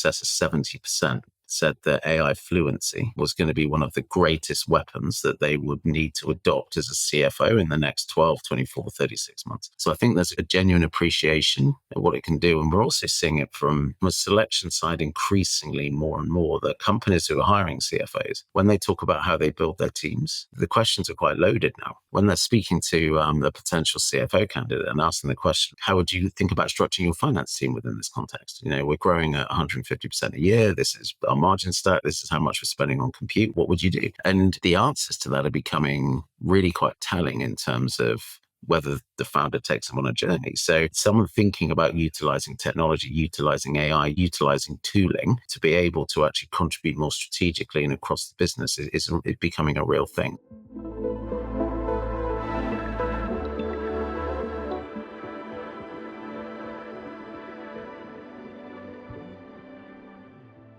excess of 70%, said that AI fluency was going to be one of the greatest weapons that they would need to adopt as a CFO in the next 12, 24, 36 months. So I think there's a genuine appreciation of what it can do. And we're also seeing it from a selection side increasingly more and more, that companies who are hiring CFOs, when they talk about how they build their teams, the questions are quite loaded now. When they're speaking to the potential CFO candidate and asking the question, how would you think about structuring your finance team within this context? We're growing at 150% a year. This is our margin stack. This is how much we're spending on compute. What would you do? And the answers to that are becoming really quite telling in terms of whether the founder takes them on a journey. So someone thinking about utilizing technology, utilizing AI, utilizing tooling to be able to actually contribute more strategically and across the business is becoming a real thing.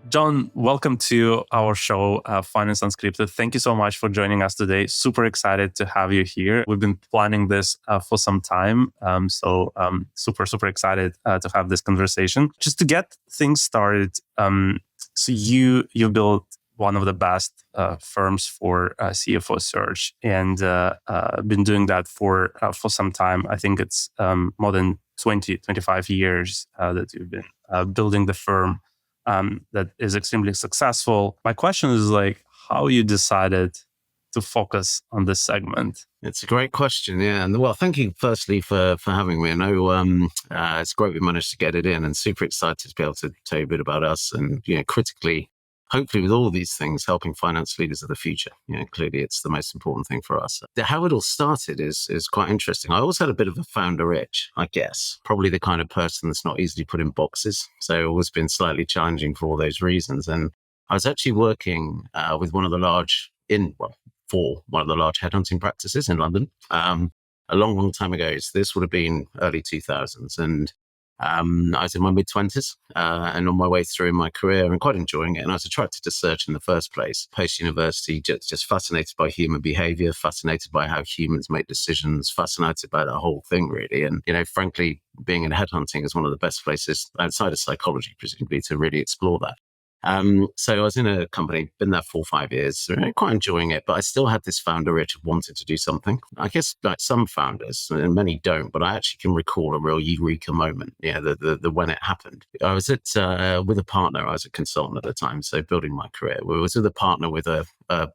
John, welcome to our show, Finance Unscripted. Thank you so much for joining us today. Super excited to have you here. We've been planning this for some time. So super excited to have this conversation. Just to get things started, so you built one of the best firms for CFO search and been doing that for some time. I think it's more than 25 years that you've been building the firm. That is extremely successful. My question is how you decided to focus on this segment? It's a great question, yeah. And well, thank you firstly for having me. I know it's great we managed to get it in, and super excited to be able to tell you a bit about us and, critically, hopefully with all these things, helping finance leaders of the future. Clearly it's the most important thing for us. How it all started is quite interesting. I always had a bit of a founder itch, I guess. Probably the kind of person that's not easily put in boxes. So always been slightly challenging for all those reasons. And I was actually working with one of the large headhunting practices in London a long time ago. So this would have been early 2000s. And I was in my mid-20s and on my way through in my career and quite enjoying it. And I was attracted to search in the first place. Post-university, just fascinated by human behavior, fascinated by how humans make decisions, fascinated by that whole thing, really. And, frankly, being in headhunting is one of the best places outside of psychology, presumably, to really explore that. So I was in a company, been there 4 or 5 years, quite enjoying it, but I still had this founder itch of wanting to do something. I guess like some founders, and many don't, but I actually can recall a real eureka moment, the when it happened. I was with a partner. I was a consultant at the time, so building my career. We was with a partner with a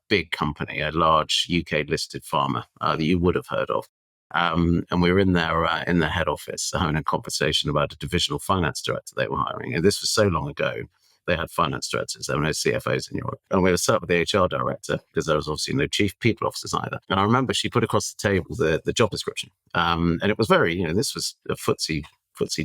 big company, a large UK listed pharma that you would have heard of. And we were in their head office having a conversation about a divisional finance director they were hiring. And this was so long ago. They had finance directors. There were no CFOs in Europe. And we were sat with the HR director because there was obviously no chief people officers either. And I remember she put across the table the job description. And it was very, this was a FTSE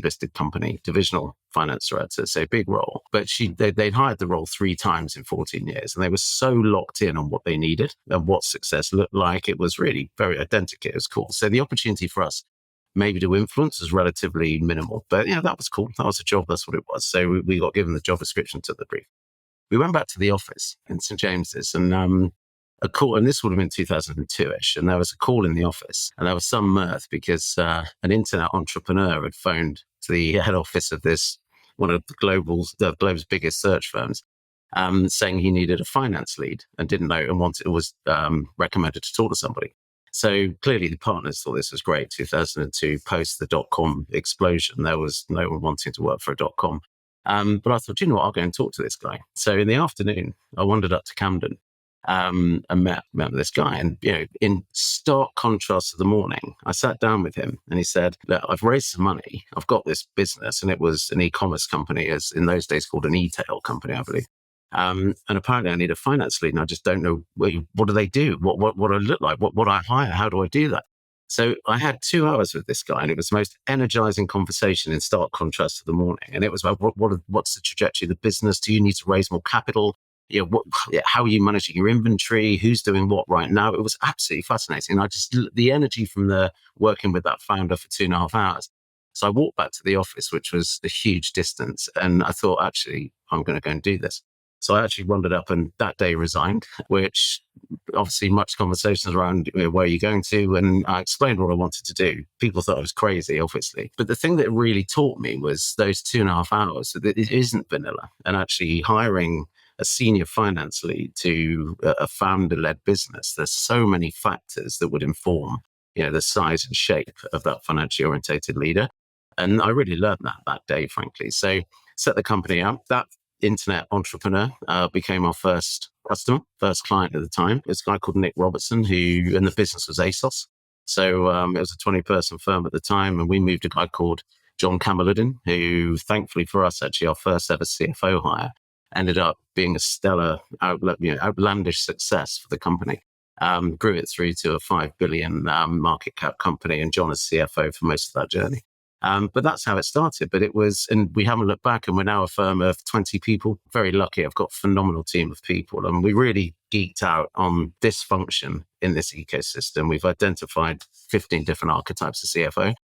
listed company, divisional finance director, so big role. But they'd hired the role 3 times in 14 years. And they were so locked in on what they needed and what success looked like. It was really very identical. It was cool. So the opportunity for us maybe to influence was relatively minimal. But that was cool. That was a job. That's what it was. So we got given the job description to the brief. We went back to the office in St. James's and a call, and this would have been 2002-ish, and there was a call in the office, and there was some mirth because an internet entrepreneur had phoned to the head office of this, one of the globe's biggest search firms, saying he needed a finance lead and didn't know and was recommended to talk to somebody. So clearly the partners thought this was great. 2002, post the .com explosion, there was no one wanting to work for a .com. But I thought, what, I'll go and talk to this guy. So in the afternoon, I wandered up to Camden and met this guy. And, in stark contrast to the morning, I sat down with him and he said, look, I've raised some money. I've got this business. And it was an e-commerce company, as in those days called an e-tail company, I believe. And apparently I need a finance lead and I just don't know what do they do? What do I look like? What I hire? How do I do that? So I had 2 hours with this guy and it was the most energizing conversation in stark contrast to the morning. And it was about what's the trajectory of the business? Do you need to raise more capital? How are you managing your inventory? Who's doing what right now? It was absolutely fascinating. And the energy from working with that founder for 2.5 hours. So I walked back to the office, which was a huge distance. And I thought, actually, I'm going to go and do this. So I actually wandered up and that day resigned, which obviously much conversations around where you're going to. And I explained what I wanted to do. People thought I was crazy, obviously. But the thing that really taught me was those 2.5 hours that it isn't vanilla, and actually hiring a senior finance lead to a founder-led business. There's so many factors that would inform, the size and shape of that financially orientated leader. And I really learned that day, frankly. So set the company up. That internet entrepreneur became our first customer, first client at the time. It's a guy called Nick Robertson, and the business was ASOS. So it was a 20-person firm at the time, and we moved a guy called John Cameluddin, who thankfully for us, actually our first ever CFO hire, ended up being a stellar, outlandish success for the company. Grew it through to a 5 billion market cap company, and John is CFO for most of that journey. But that's how it started. But and we haven't looked back, and we're now a firm of 20 people. Very lucky. I've got a phenomenal team of people, and we really geeked out on this function in this ecosystem. We've identified 15 different archetypes of CFO.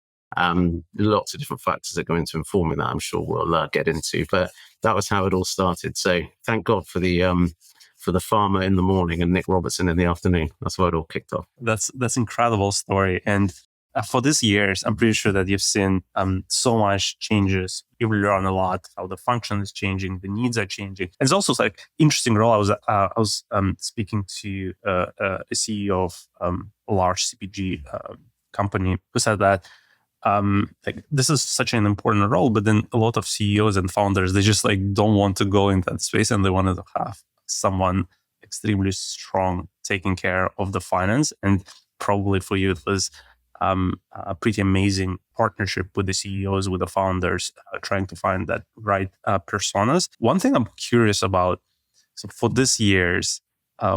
Lots of different factors that go into informing that, I'm sure we'll get into. But that was how it all started. So thank God for the farmer in the morning and Nick Robertson in the afternoon. That's where it all kicked off. That's incredible story. And for these years, I'm pretty sure that you've seen so much changes. You will learn a lot how the function is changing, the needs are changing. And it's also like interesting role. I was speaking to a CEO of a large CPG company who said that this is such an important role, but then a lot of CEOs and founders, they just don't want to go in that space, and they wanted to have someone extremely strong taking care of the finance. And probably for you, it was a pretty amazing partnership with the CEOs, with the founders, trying to find that right personas. One thing I'm curious about, so for this year's,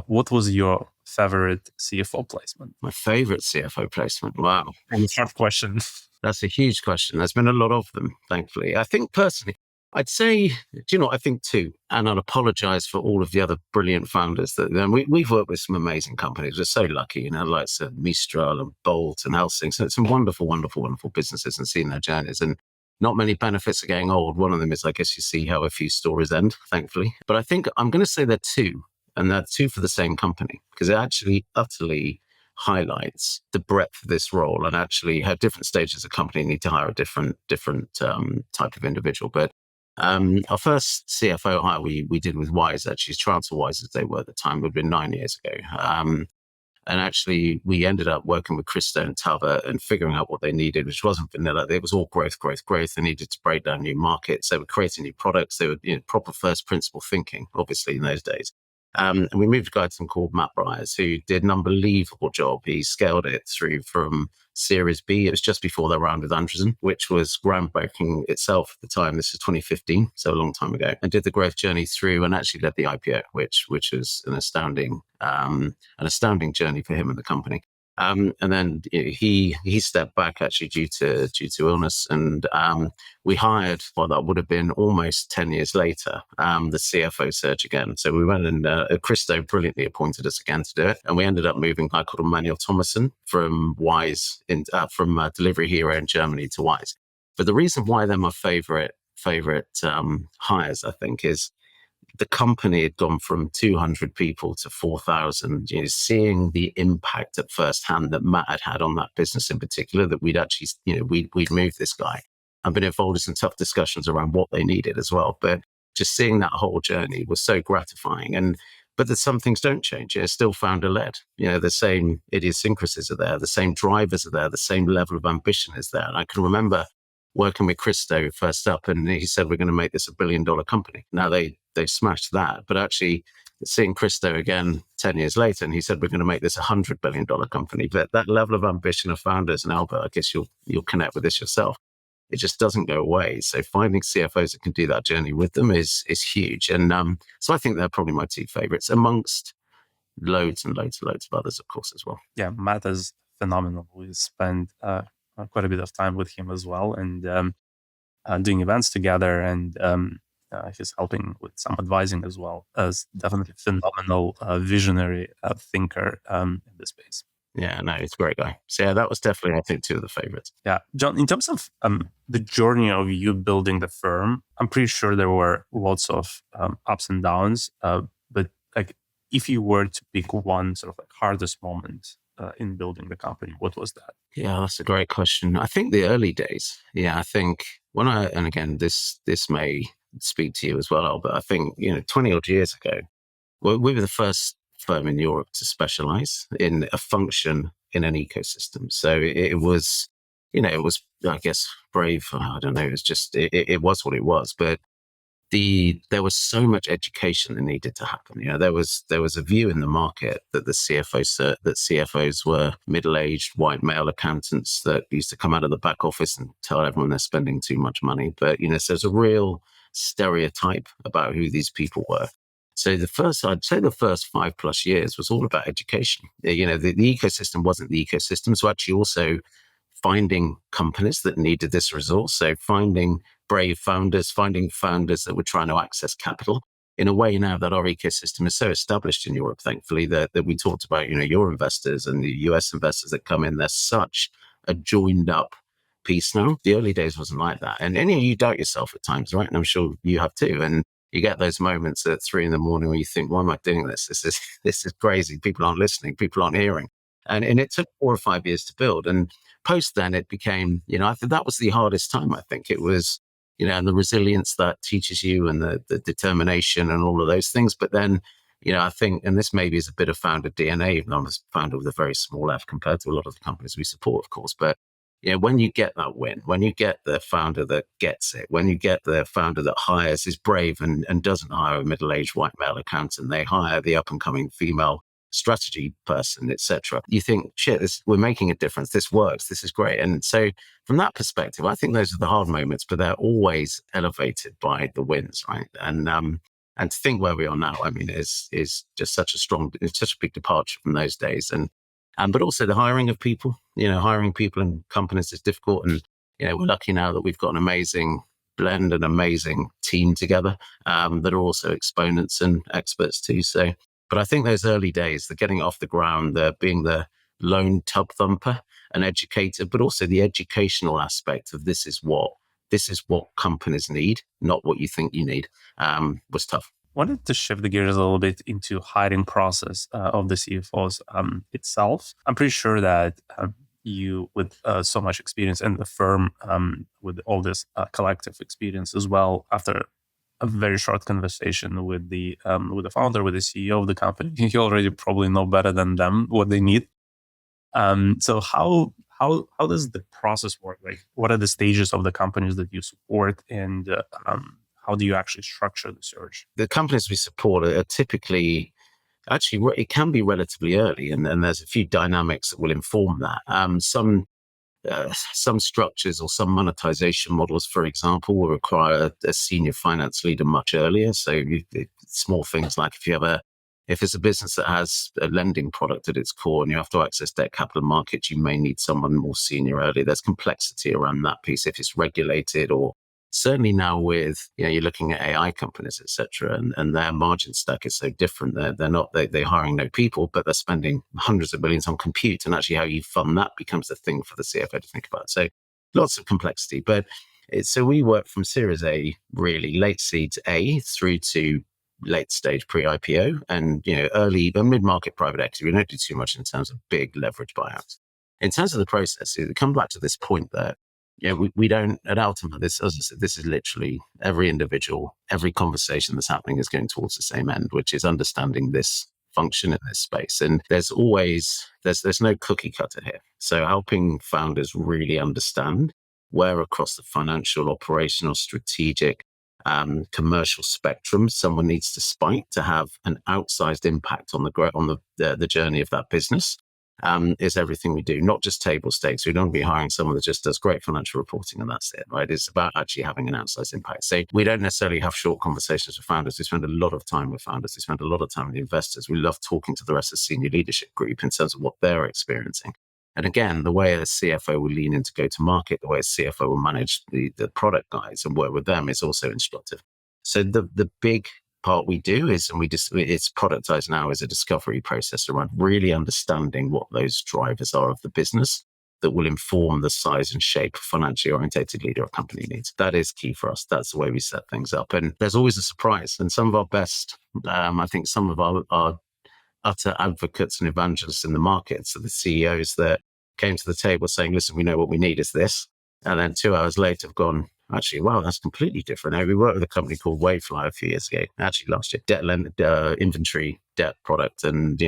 what was your favorite CFO placement? My favorite CFO placement? Wow. Hard question. That's a huge question. There's been a lot of them, thankfully. I think personally, I'd say, do you know what I think too? And I'd apologize for all of the other brilliant founders we've worked with some amazing companies. We're so lucky, like Mistral and Bolt and Helsing. So some wonderful, wonderful, wonderful businesses and seeing their journeys. And not many benefits of getting old. One of them is, I guess you see how a few stories end, thankfully. But I think I'm going to say they're two, and they're two for the same company, because it actually utterly highlights the breadth of this role and actually how different stages of company need to hire a different type of individual. But our first CFO hire we did with Wise, actually, TransferWise as they were at the time, would have been 9 years ago. And actually, we ended up working with Christo and Tava and figuring out what they needed, which wasn't vanilla. It was all growth. They needed to break down new markets. They were creating new products. They were proper first principle thinking, obviously, in those days. And we moved a guy to them called Matt Bryars, who did an unbelievable job. He scaled it through from Series B. It was just before their round with Andreessen, which was groundbreaking itself at the time. This is 2015, so a long time ago, and did the growth journey through and actually led the IPO, which was an astounding journey for him and the company. And then he stepped back actually due to illness, and we hired that would have been almost 10 years later the CFO search again. So we went and Christo brilliantly appointed us again to do it, and we ended up moving a guy called Emmanuel Thomason from Wise from Delivery Hero in Germany to Wise. But the reason why they're my favorite hires, I think, is the company had gone from 200 people to 4,000, seeing the impact at first hand that Matt had on that business in particular, that we'd actually, we'd moved this guy and been involved in some tough discussions around what they needed as well. But just seeing that whole journey was so gratifying. But some things don't change. It's still founder-led. The same idiosyncrasies are there, the same drivers are there, the same level of ambition is there. And I can remember working with Christo first up, and he said, we're going to make this $1 billion company. Now they smashed that, but actually seeing Christo again 10 years later, and he said, we're going to make this $100 billion company. But that level of ambition of founders, and Albert, I guess you'll connect with this yourself, it just doesn't go away. So finding CFOs that can do that journey with them is huge. And so I think they're probably my two favorites, amongst loads and loads and loads of others, of course, as well. Yeah, Matt is phenomenal. We spent quite a bit of time with him as well, and doing events together, and he's helping with some advising as well. As definitely phenomenal visionary thinker in this space. Yeah, no, he's a great guy. So yeah, that was definitely, I think, two of the favorites. Yeah. John, in terms of the journey of you building the firm, I'm pretty sure there were lots of ups and downs. But like, if you were to pick one sort of like hardest moment in building the company, what was that? Yeah, that's a great question. I think the early days. Yeah, I think and again, this may speak to you as well, but I think, 20 odd years ago, we were the first firm in Europe to specialize in a function in an ecosystem. So it was, it was, I guess, brave. I don't know. It's just, it was what it was. But there was so much education that needed to happen. There was a view in the market that CFOs were middle-aged white male accountants that used to come out of the back office and tell everyone they're spending too much money. But so there's a real stereotype about who these people were. So I'd say the first 5+ years was all about education. The ecosystem wasn't the ecosystem. So actually also finding companies that needed this resource. So finding brave founders, finding founders that were trying to access capital in a way now that our ecosystem is so established in Europe, thankfully, that we talked about, your investors and the US investors that come in, they're such a joined up piece now. The early days wasn't like that. And you doubt yourself at times, right? And I'm sure you have too. And you get those moments at 3 a.m. where you think, why am I doing this? This is crazy. People aren't listening. People aren't hearing. And it took 4 or 5 years to build. And post then it became, I think that was the hardest time. I think it was, and the resilience that teaches you and the determination and all of those things. But then, I think, and this maybe is a bit of founder DNA, even though I'm a founder with a very small f compared to a lot of the companies we support, of course. But when you get that win, when you get the founder that gets it, when you get the founder that hires, is brave and doesn't hire a middle-aged white male accountant, they hire the up-and-coming female strategy person, etc. You think, shit, we're making a difference. This works. This is great. And so from that perspective, I think those are the hard moments, but they're always elevated by the wins, right? And to think where we are now, I mean, is just it's such a big departure from those days. And but also the hiring of people, hiring people in companies is difficult. And, we're lucky now that we've got an amazing blend, an amazing team together that are also exponents and experts too. So, but I think those early days, the getting off the ground, the being the lone tub thumper, an educator, but also the educational aspect of this is what companies need, not what you think you need, was tough. Wanted to shift the gears a little bit into hiring process of the CFOs itself. I'm pretty sure that you, with so much experience in the firm, with all this collective experience as well, after a very short conversation with the founder, with the CEO of the company, you already probably know better than them what they need. So how does the process work? Like, what are the stages of the companies that you support, and how do you actually structure the search? The companies we support are typically, actually, it can be relatively early, and there's a few dynamics that will inform that. Some structures or some monetization models, for example, will require a senior finance leader much earlier. So small things like if it's a business that has a lending product at its core and you have to access debt capital markets, you may need someone more senior early. There's complexity around that piece if it's regulated, or certainly now with, you're looking at AI companies, et cetera, and their margin stack is so different. They're hiring no people, but they're spending hundreds of millions on compute, and actually how you fund that becomes the thing for the CFO to think about. So lots of complexity, but so we work from Series A, really late seed A through to late stage pre-IPO and, early mid-market private equity. We don't do too much in terms of big leverage buyouts. In terms of the process, it comes back to this point that, we don't, at Altima, as I said, this is literally every individual, every conversation that's happening is going towards the same end, which is understanding this function in this space. And there's no cookie cutter here. So helping founders really understand where across the financial, operational, strategic, commercial spectrum someone needs to spike to have an outsized impact on the journey of that business. Is everything we do, not just table stakes. We don't be hiring someone that just does great financial reporting and that's it, right? It's about actually having an outsized impact. So we don't necessarily have short conversations with founders. We spend a lot of time with founders. We spend a lot of time with investors. We love talking to the rest of the senior leadership group in terms of what they're experiencing. And again, the way a CFO will lean into go-to-market, the way a CFO will manage the product guys and work with them is also instructive. So the big part we do is, and it's productized now as a discovery process around really understanding what those drivers are of the business that will inform the size and shape of financially orientated leader a company needs. That is key for us. That's the way we set things up. And there's always a surprise. And some of our best, I think some of our utter advocates and evangelists in the market, so the CEOs that came to the table saying, listen, we know what we need is this. And then 2 hours later have gone, actually, wow, that's completely different. Now, we worked with a company called Wavefly a few years ago, actually last year, inventory debt product. And,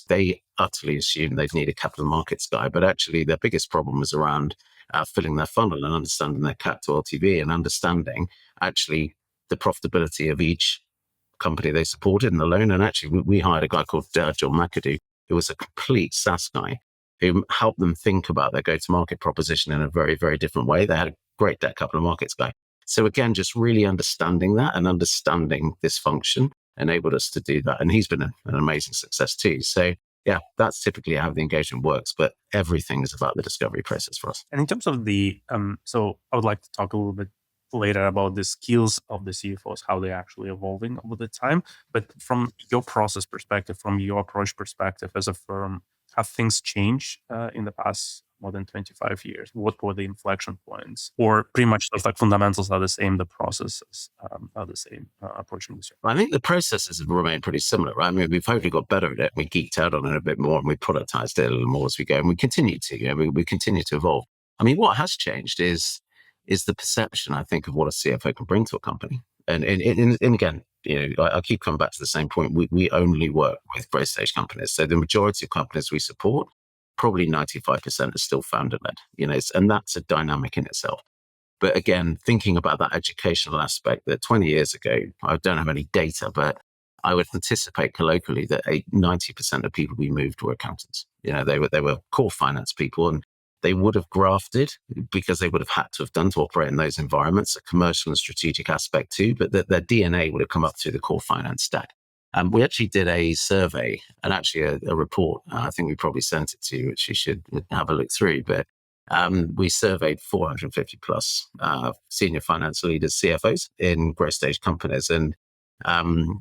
they utterly assumed they'd need a capital markets guy. But actually, their biggest problem was around filling their funnel and understanding their CAC to LTV and understanding actually the profitability of each company they supported in the loan. And actually, we hired a guy called John McAdoo, who was a complete SaaS guy, who helped them think about their go-to-market proposition in a very, very different way. They had a great debt capital markets guy. So again, just really understanding that and understanding this function enabled us to do that. And he's been an amazing success too. So yeah, that's typically how the engagement works, but everything is about the discovery process for us. And in terms of the, so I would like to talk a little bit later about the skills of the CFOs, how they're actually evolving over the time. But from your process perspective, from your approach perspective as a firm, have things changed in the past more than 25 years? What were the inflection points? Or pretty much sort of like fundamentals are the same, the processes are the same approaching this? I think the processes have remained pretty similar, right? I mean, we've hopefully got better at it. We geeked out on it a bit more and we productized it a little more as we go. And we continue to, we continue to evolve. I mean, what has changed is the perception, I think, of what a CFO can bring to a company. And again, I keep coming back to the same point. We only work with growth stage companies. So the majority of companies we support, probably 95% are still founder-led, and that's a dynamic in itself. But again, thinking about that educational aspect, that 20 years ago, I don't have any data, but I would anticipate colloquially that 90% of people we moved were accountants. They were core finance people, and they would have grafted because they would have had to have done to operate in those environments, a commercial and strategic aspect too, but that their DNA would have come up through the core finance stack. We actually did a survey and actually a report. I think we probably sent it to you, which you should have a look through. But we surveyed 450 plus senior finance leaders, CFOs in growth stage companies. And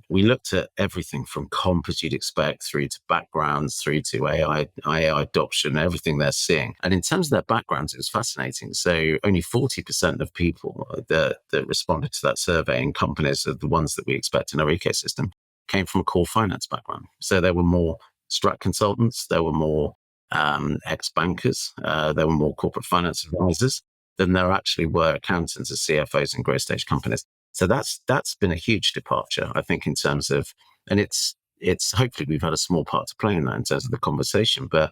we looked at everything from comp, as you'd expect, through to backgrounds, through to AI adoption, everything they're seeing. And in terms of their backgrounds, it was fascinating. So only 40% of people that responded to that survey in companies are the ones that we expect in our ecosystem came from a core finance background. So there were more strat consultants, there were more ex-bankers, there were more corporate finance advisors than there actually were accountants as CFOs in growth stage companies. So that's been a huge departure, I think, in terms of, and it's hopefully we've had a small part to play in that in terms of the conversation, but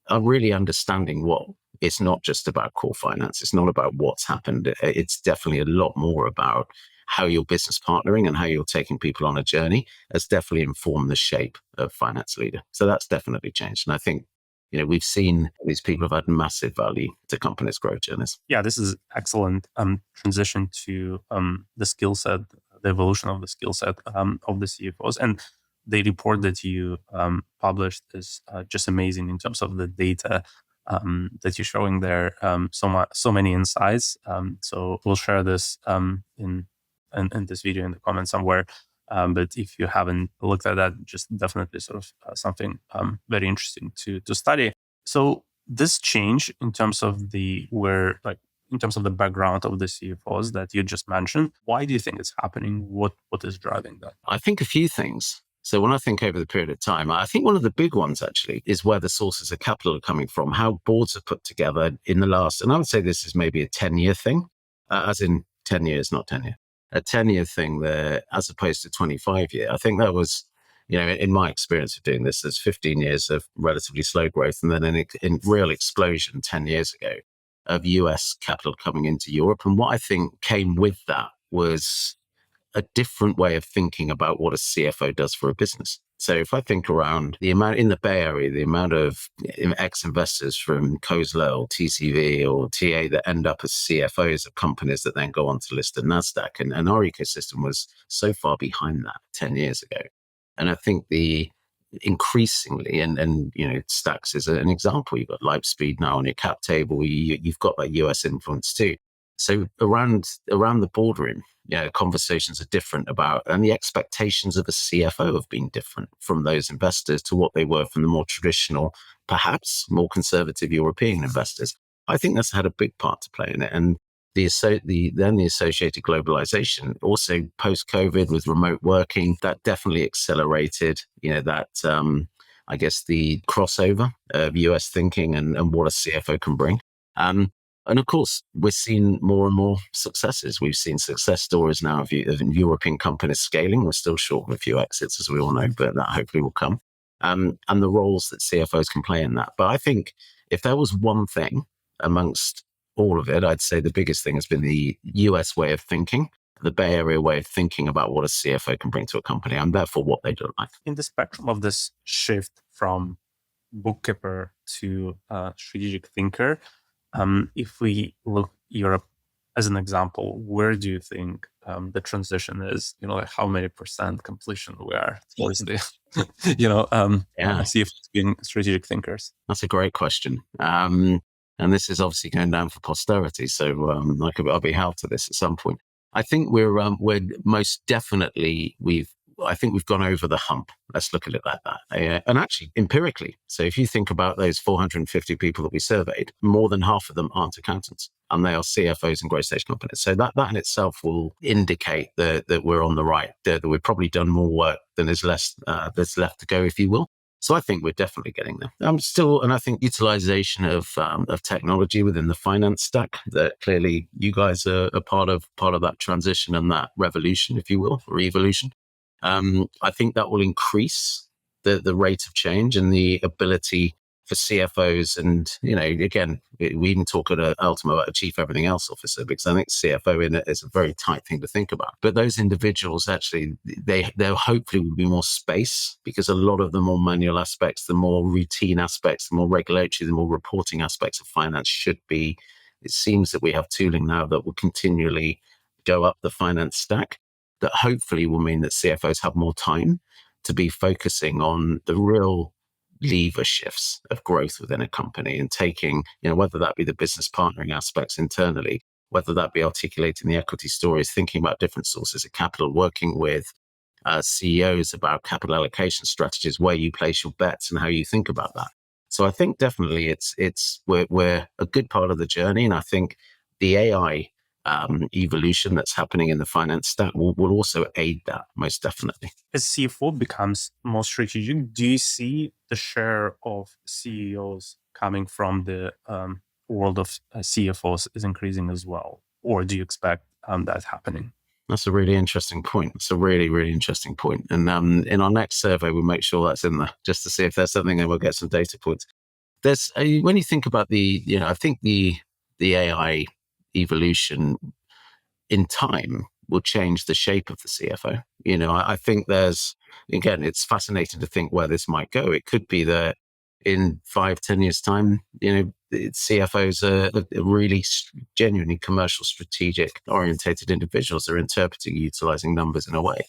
I'm really understanding what it's not just about core finance. It's not about what's happened. It's definitely a lot more about how you're business partnering and how you're taking people on a journey has definitely informed the shape of finance leader. So that's definitely changed. And I think, we've seen these people have had massive value to companies' growth journeys. Yeah, this is excellent transition to the skill set, the evolution of the skill set of the CFOs. And the report that you published is just amazing in terms of the data that you're showing there. So many insights. So we'll share this in this video in the comments somewhere. But if you haven't looked at that, just definitely sort of something very interesting to study. So this change in terms of the background of the CFOs that you just mentioned, why do you think it's happening? What is driving that? I think a few things. So when I think over the period of time, I think one of the big ones actually is where the sources of capital are coming from, how boards are put together in the last, and I would say this is maybe a 10-year thing, as in 10 years, not 10 year. A 10-year thing there, as opposed to 25-year. I think that was, in my experience of doing this, there's 15 years of relatively slow growth and then in real explosion 10 years ago of US capital coming into Europe. And what I think came with that was a different way of thinking about what a CFO does for a business. So if I think around the amount in the Bay Area, the amount of ex-investors from Khosla or TCV or TA that end up as CFOs of companies that then go on to list at NASDAQ. And our ecosystem was so far behind that 10 years ago. And I think the increasingly, and Stacks is an example. You've got Lightspeed now on your cap table. You've got that US influence too. So around the boardroom, conversations are different about, and the expectations of a CFO have been different from those investors to what they were from the more traditional, perhaps more conservative European investors. I think that's had a big part to play in it. And the associated globalization, also post-COVID with remote working, that definitely accelerated, I guess the crossover of US thinking and what a CFO can bring. And of course, we're seeing more and more successes. We've seen success stories now of European companies scaling. We're still short of a few exits, as we all know, but that hopefully will come. And the roles that CFOs can play in that. But I think if there was one thing amongst all of it, I'd say the biggest thing has been the US way of thinking, the Bay Area way of thinking about what a CFO can bring to a company, and therefore what they don't like. In the spectrum of this shift from bookkeeper to strategic thinker, if we look Europe as an example, where do you think the transition is? How many % completion we are towards the, CFOs being strategic thinkers? That's a great question. And this is obviously going down for posterity. So I'll be held to this at some point. I think we're most definitely I think we've gone over the hump. Let's look at it like that. And actually, empirically, so if you think about those 450 people that we surveyed, more than half of them aren't accountants, and they are CFOs in growth stage companies. So that in itself will indicate that we're on the right, that we've probably done more work than there's left to go, if you will. So I think we're definitely getting there. And I think utilization of technology within the finance stack, that clearly you guys are a part of that transition and that revolution, if you will, or evolution. I think that will increase the rate of change and the ability for CFOs. And, again, we even talk at Altima about a chief everything else officer, because I think CFO in it is a very tight thing to think about. But those individuals actually, there hopefully will be more space, because a lot of the more manual aspects, the more routine aspects, the more regulatory, the more reporting aspects of finance should be. It seems that we have tooling now that will continually go up the finance stack, that hopefully will mean that CFOs have more time to be focusing on the real lever shifts of growth within a company and taking, whether that be the business partnering aspects internally, whether that be articulating the equity stories, thinking about different sources of capital, working with CEOs about capital allocation strategies, where you place your bets and how you think about that. So I think definitely we're a good part of the journey. And I think the AI evolution that's happening in the finance stack will also aid that, most definitely. As CFO becomes more strategic, do you see the share of CEOs coming from the world of CFOs is increasing as well? Or do you expect that happening? That's a really interesting point. It's a really, really interesting point. And in our next survey, we'll make sure that's in there, just to see if there's something, and we'll get some data points. When you think about I think the AI evolution in time will change the shape of the CFO. I think again, it's fascinating to think where this might go. It could be that in 5-10 years time, CFOs are really genuinely commercial, strategic orientated individuals that are interpreting, utilizing numbers in a way.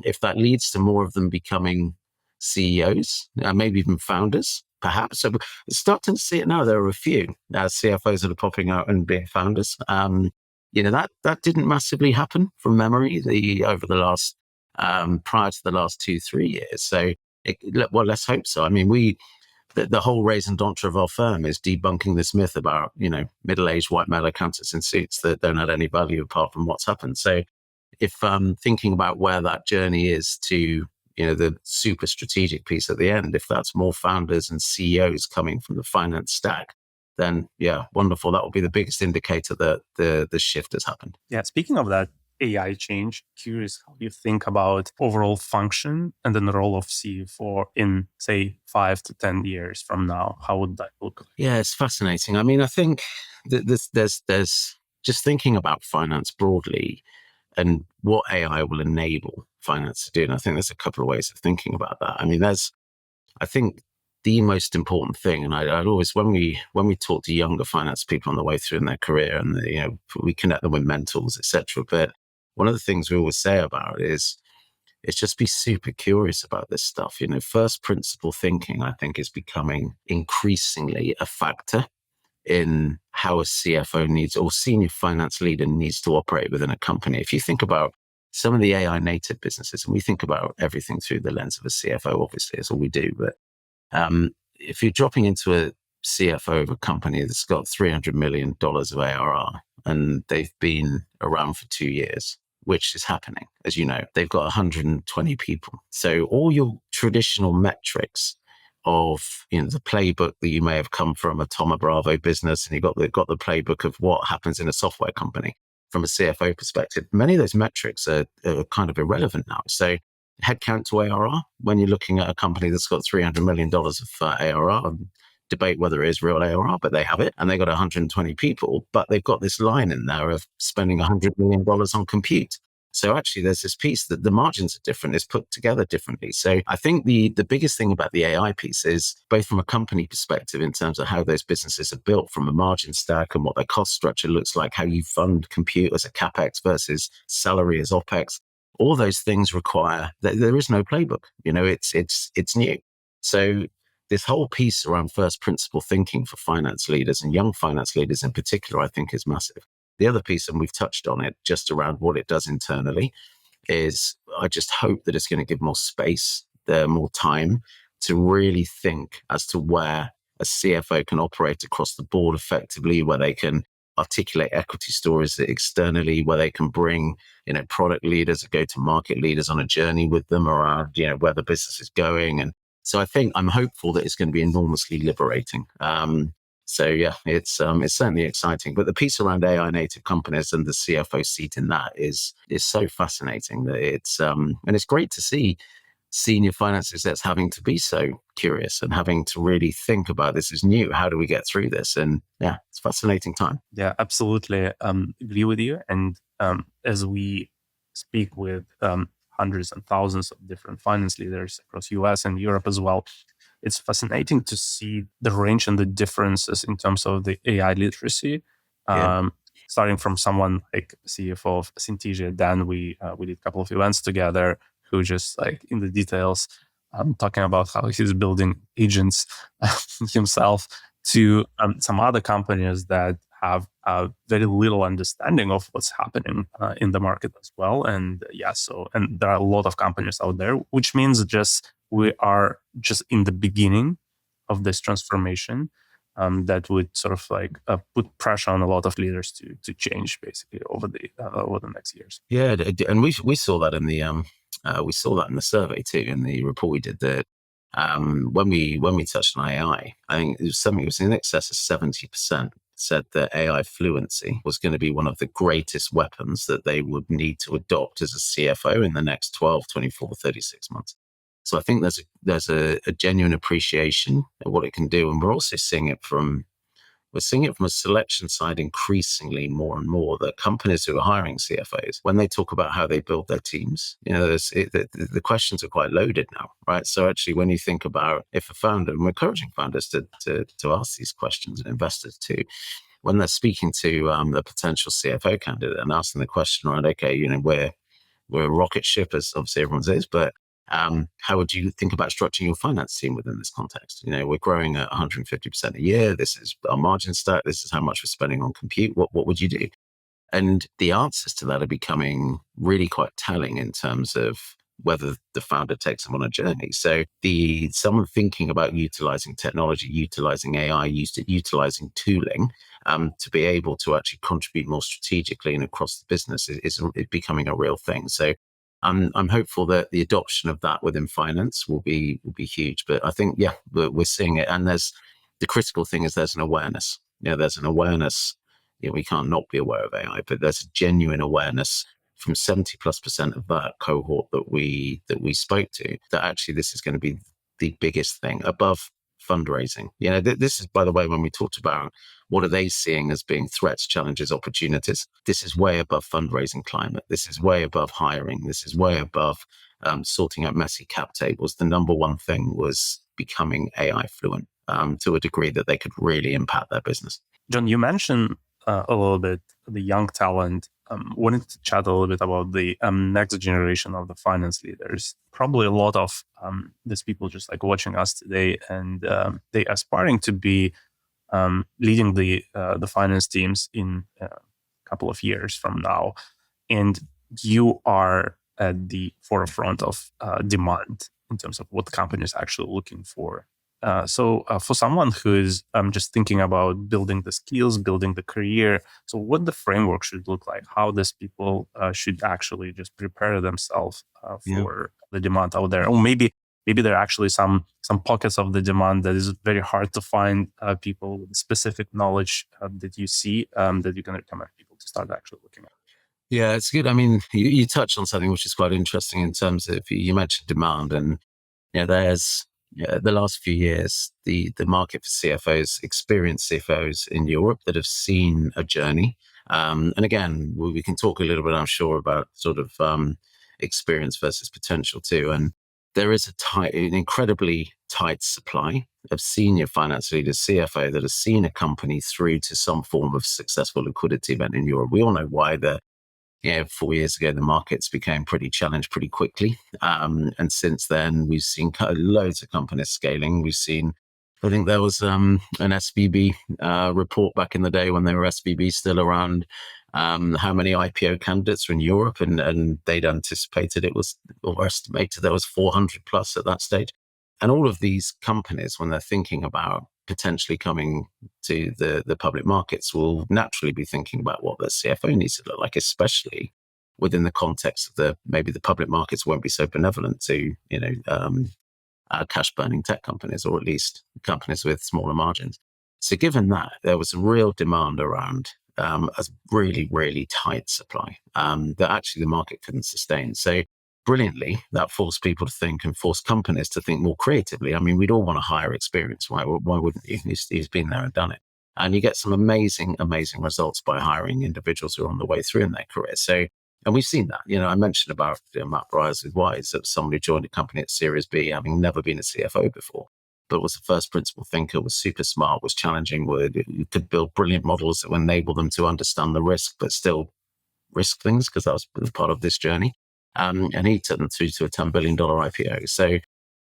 If that leads to more of them becoming CEOs, maybe even founders, perhaps. So we're starting to see it now. There are a few CFOs that are popping out and being founders. That didn't massively happen from memory over the last prior to the last 2-3 years. So let's hope so. I mean, the whole raison d'etre of our firm is debunking this myth about middle-aged white male accountants in suits that don't add any value apart from what's happened. So if thinking about where that journey is to the super strategic piece at the end, if that's more founders and CEOs coming from the finance stack, then yeah, wonderful. That will be the biggest indicator that the shift has happened. Yeah. Speaking of that AI change, curious how you think about overall function and then the role of CFO in, say, 5 to 10 years from now. How would that look like? Yeah, it's fascinating. I mean, I think that there's just thinking about finance broadly and what AI will enable finance to do. And I think there's a couple of ways of thinking about that. I mean, I think the most important thing, and I'd always, when we talk to younger finance people on the way through in their career, and we connect them with mentors, etc. But one of the things we always say about is just be super curious about this stuff. First principle thinking, I think, is becoming increasingly a factor in how a CFO needs or senior finance leader needs to operate within a company. If you think about some of the AI native businesses, and we think about everything through the lens of a CFO, obviously, it's all we do. But if you're dropping into a CFO of a company that's got $300 million of ARR and they've been around for 2 years, which is happening, as you know, they've got 120 people. So all your traditional metrics of the playbook that you may have come from a Thoma Bravo business, and you've got the playbook of what happens in a software company from a CFO perspective, many of those metrics are kind of irrelevant now. So headcount to ARR, when you're looking at a company that's got $300 million of ARR, debate whether it is real ARR, but they have it, and they got 120 people, but they've got this line in there of spending $100 million on compute. So actually there's this piece that the margins are different, it's put together differently. So I think the biggest thing about the AI piece is both from a company perspective in terms of how those businesses are built from a margin stack and what their cost structure looks like, how you fund compute as a CapEx versus salary as OpEx. All those things require that there is no playbook. It's new. So this whole piece around first principle thinking for finance leaders and young finance leaders in particular, I think is massive. The other piece, and we've touched on it, just around what it does internally, is I just hope that it's going to give more space, more time to really think as to where a CFO can operate across the board effectively, where they can articulate equity stories externally, where they can bring, product leaders or go-to-market leaders on a journey with them around, where the business is going. And so I'm hopeful that it's going to be enormously liberating. So yeah, it's certainly exciting. But the piece around AI native companies and the CFO seat in that is so fascinating that and it's great to see senior finance execs having to be so curious and having to really think about this is new. How do we get through this? And yeah, it's a fascinating time. Yeah, absolutely. Agree with you. And as we speak with hundreds and thousands of different finance leaders across US and Europe as well, it's fascinating to see the range and the differences in terms of the AI literacy. Yeah. Starting from someone like CFO of Synthesia, Dan, we did a couple of events together, who just like in the details, talking about how he's building agents himself, to some other companies that have very little understanding of what's happening in the market as well. And and there are a lot of companies out there, which means we are just in the beginning of this transformation that would sort of like put pressure on a lot of leaders to change basically over the next years. Yeah, and we saw that in the survey too, in the report we did, that when we touched on AI, I think it was in excess of 70% said that AI fluency was going to be one of the greatest weapons that they would need to adopt as a CFO in the next 12, 24, 36 months. So I think there's a genuine appreciation of what it can do. And we're also seeing it from a selection side increasingly more and more, that companies who are hiring CFOs, when they talk about how they build their teams, the questions are quite loaded now, right? So actually, when you think about if a founder, and we're encouraging founders to ask these questions, and investors too, when they're speaking to a potential CFO candidate and asking the question around, okay, we're a rocket ship, as obviously everyone says, but how would you think about structuring your finance team within this context? We're growing at 150% a year. This is our margin stack. This is how much we're spending on compute. What would you do? And the answers to that are becoming really quite telling in terms of whether the founder takes them on a journey. So someone thinking about utilizing technology, utilizing AI, utilizing tooling to be able to actually contribute more strategically and across the business is becoming a real thing. So I'm hopeful that the adoption of that within finance will be huge. But I think, yeah, we're seeing it. And the critical thing is there's an awareness. There's an awareness. We can't not be aware of AI, but there's a genuine awareness from 70+% of that cohort that we spoke to, that actually this is going to be the biggest thing above fundraising. This is, by the way, when we talked about what are they seeing as being threats, challenges, opportunities, this is way above fundraising climate. This is way above hiring. This is way above sorting out messy cap tables. The number one thing was becoming AI fluent to a degree that they could really impact their business. John, you mentioned a little bit the young talent. Wanted to chat a little bit about the next generation of the finance leaders. Probably a lot of these people just like watching us today, and they aspiring to be leading the finance teams in a couple of years from now, and you are at the forefront of demand in terms of what companies are actually looking for. So for someone who's just thinking about building the skills, building the career, so what the framework should look like, how these people should actually just prepare themselves for the demand out there, or maybe there are actually some pockets of the demand that is very hard to find people with specific knowledge that you see that you can recommend people to start actually looking at. Yeah, it's good. I mean, you touched on something which is quite interesting in terms of, you mentioned demand, and there's the last few years, the market for CFOs, experienced CFOs in Europe that have seen a journey. And again, we can talk a little bit, I'm sure, about sort of experience versus potential too. And there is an incredibly tight supply of senior finance leaders, CFO, that have seen a company through to some form of successful liquidity event in Europe. We all know why 4 years ago, the markets became pretty challenged pretty quickly. And since then, we've seen loads of companies scaling. We've seen, I think there was an SVB report back in the day when they were SVB still around, how many IPO candidates were in Europe, and they'd anticipated it was, or estimated there was 400 plus at that stage. And all of these companies, when they're thinking about potentially coming to the public markets, will naturally be thinking about what their CFO needs to look like, especially within the context of maybe the public markets won't be so benevolent to, cash burning tech companies, or at least companies with smaller margins. So given that, there was a real demand around a really, really tight supply that actually the market couldn't sustain. So brilliantly, that forced people to think and forced companies to think more creatively. I mean, we'd all want to hire experience, right? Why wouldn't you? He's been there and done it. And you get some amazing, amazing results by hiring individuals who are on the way through in their career. So, and we've seen that. I mentioned about Matt Bryars with Wise, that somebody who joined a company at Series B, having never been a CFO before, but was the first principal thinker, was super smart, was challenging, could build brilliant models that would enable them to understand the risk, but still risk things, because that was part of this journey. And he took them through to a $10 billion IPO. So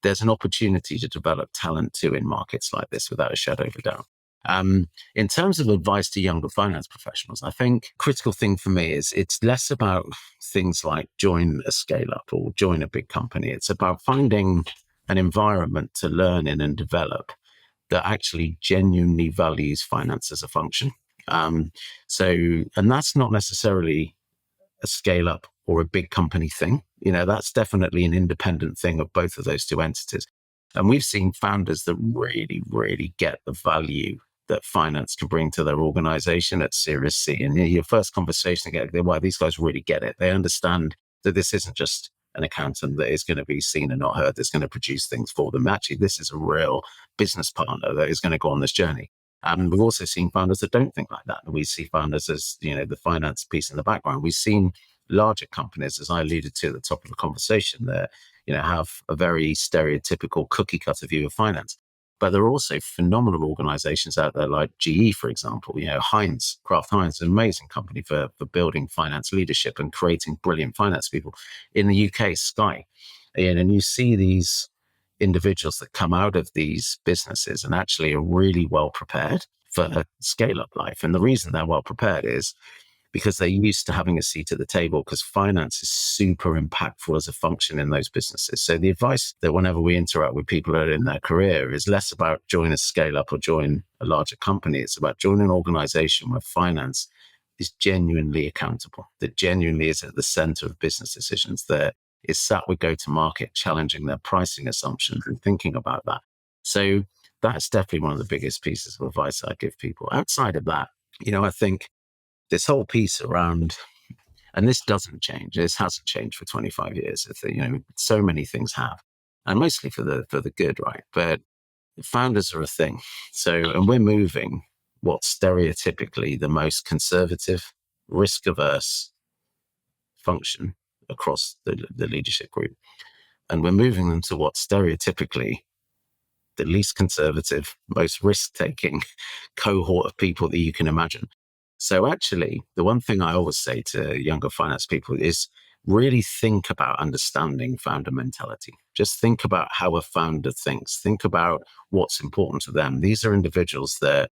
there's an opportunity to develop talent too in markets like this, without a shadow of a doubt. In terms of advice to younger finance professionals, I think critical thing for me is it's less about things like join a scale up or join a big company. It's about finding an environment to learn in and develop that actually genuinely values finance as a function. And that's not necessarily a scale up or a big company thing. That's definitely an independent thing of both of those two entities. And we've seen founders that really, really get the value that finance can bring to their organization at Series C. And your first conversation, wow, these guys really get it. They understand that this isn't just an accountant that is going to be seen and not heard, that's going to produce things for them. Actually, this is a real business partner that is going to go on this journey. We've also seen founders that don't think like that. We see founders as, the finance piece in the background. We've seen larger companies, as I alluded to at the top of the conversation, that, have a very stereotypical cookie cutter view of finance. But there are also phenomenal organizations out there like GE, for example, Heinz, Kraft Heinz, an amazing company for building finance leadership and creating brilliant finance people. In the UK, Sky. And you see these individuals that come out of these businesses and actually are really well prepared for scale-up life. And the reason they're well prepared is because they're used to having a seat at the table, because finance is super impactful as a function in those businesses. So the advice that whenever we interact with people early in their career is less about join a scale-up or join a larger company. It's about joining an organization where finance is genuinely accountable, that genuinely is at the center of business decisions, that is sat with go-to-market, challenging their pricing assumptions and thinking about that. So that's definitely one of the biggest pieces of advice I give people. Outside of that, I think this whole piece around, and this doesn't change, this hasn't changed for 25 years. So many things have, and mostly for the good, right? But founders are a thing. So, and we're moving what's stereotypically the most conservative, risk-averse function across the leadership group. And we're moving them to what's stereotypically the least conservative, most risk-taking cohort of people that you can imagine. So actually, the one thing I always say to younger finance people is really think about understanding founder mentality. Just think about how a founder thinks. Think about what's important to them. These are individuals that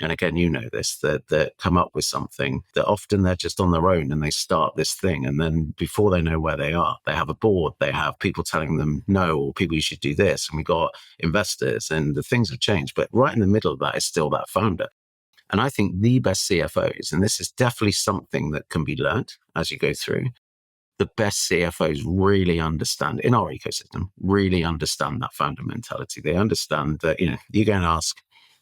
and again, you know this, that come up with something that often they're just on their own and they start this thing. And then before they know where they are, they have a board, they have people telling them no, or people, you should do this. And we got investors and the things have changed. But right in the middle of that is still that founder. And I think the best CFOs, and this is definitely something that can be learned as you go through, the best CFOs really understand, in our ecosystem, really understand that founder mentality. They understand that, you go and ask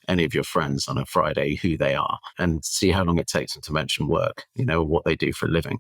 any of your friends on a Friday who they are and see how long it takes them to mention work, what they do for a living.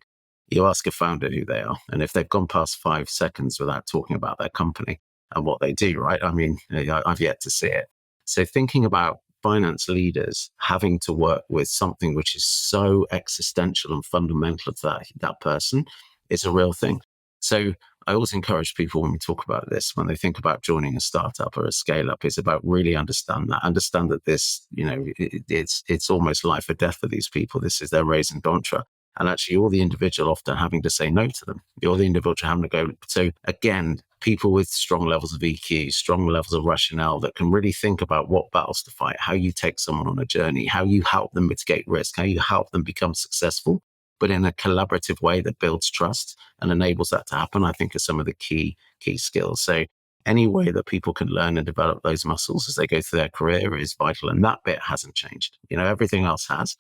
You ask a founder who they are, and if they've gone past 5 seconds without talking about their company and what they do, right? I mean, I've yet to see it. So thinking about finance leaders having to work with something which is so existential and fundamental to that person is a real thing. So I always encourage people when we talk about this, when they think about joining a startup or a scale up, it's about really understand that this, it's almost life or death for these people. This is their raison d'etre. And actually you're the individual often having to say no to them. You're the individual having to go. So again, people with strong levels of EQ, strong levels of rationale that can really think about what battles to fight, how you take someone on a journey, how you help them mitigate risk, how you help them become successful, but in a collaborative way that builds trust and enables that to happen, I think are some of the key skills. So any way that people can learn and develop those muscles as they go through their career is vital. And that bit hasn't changed. Everything else has.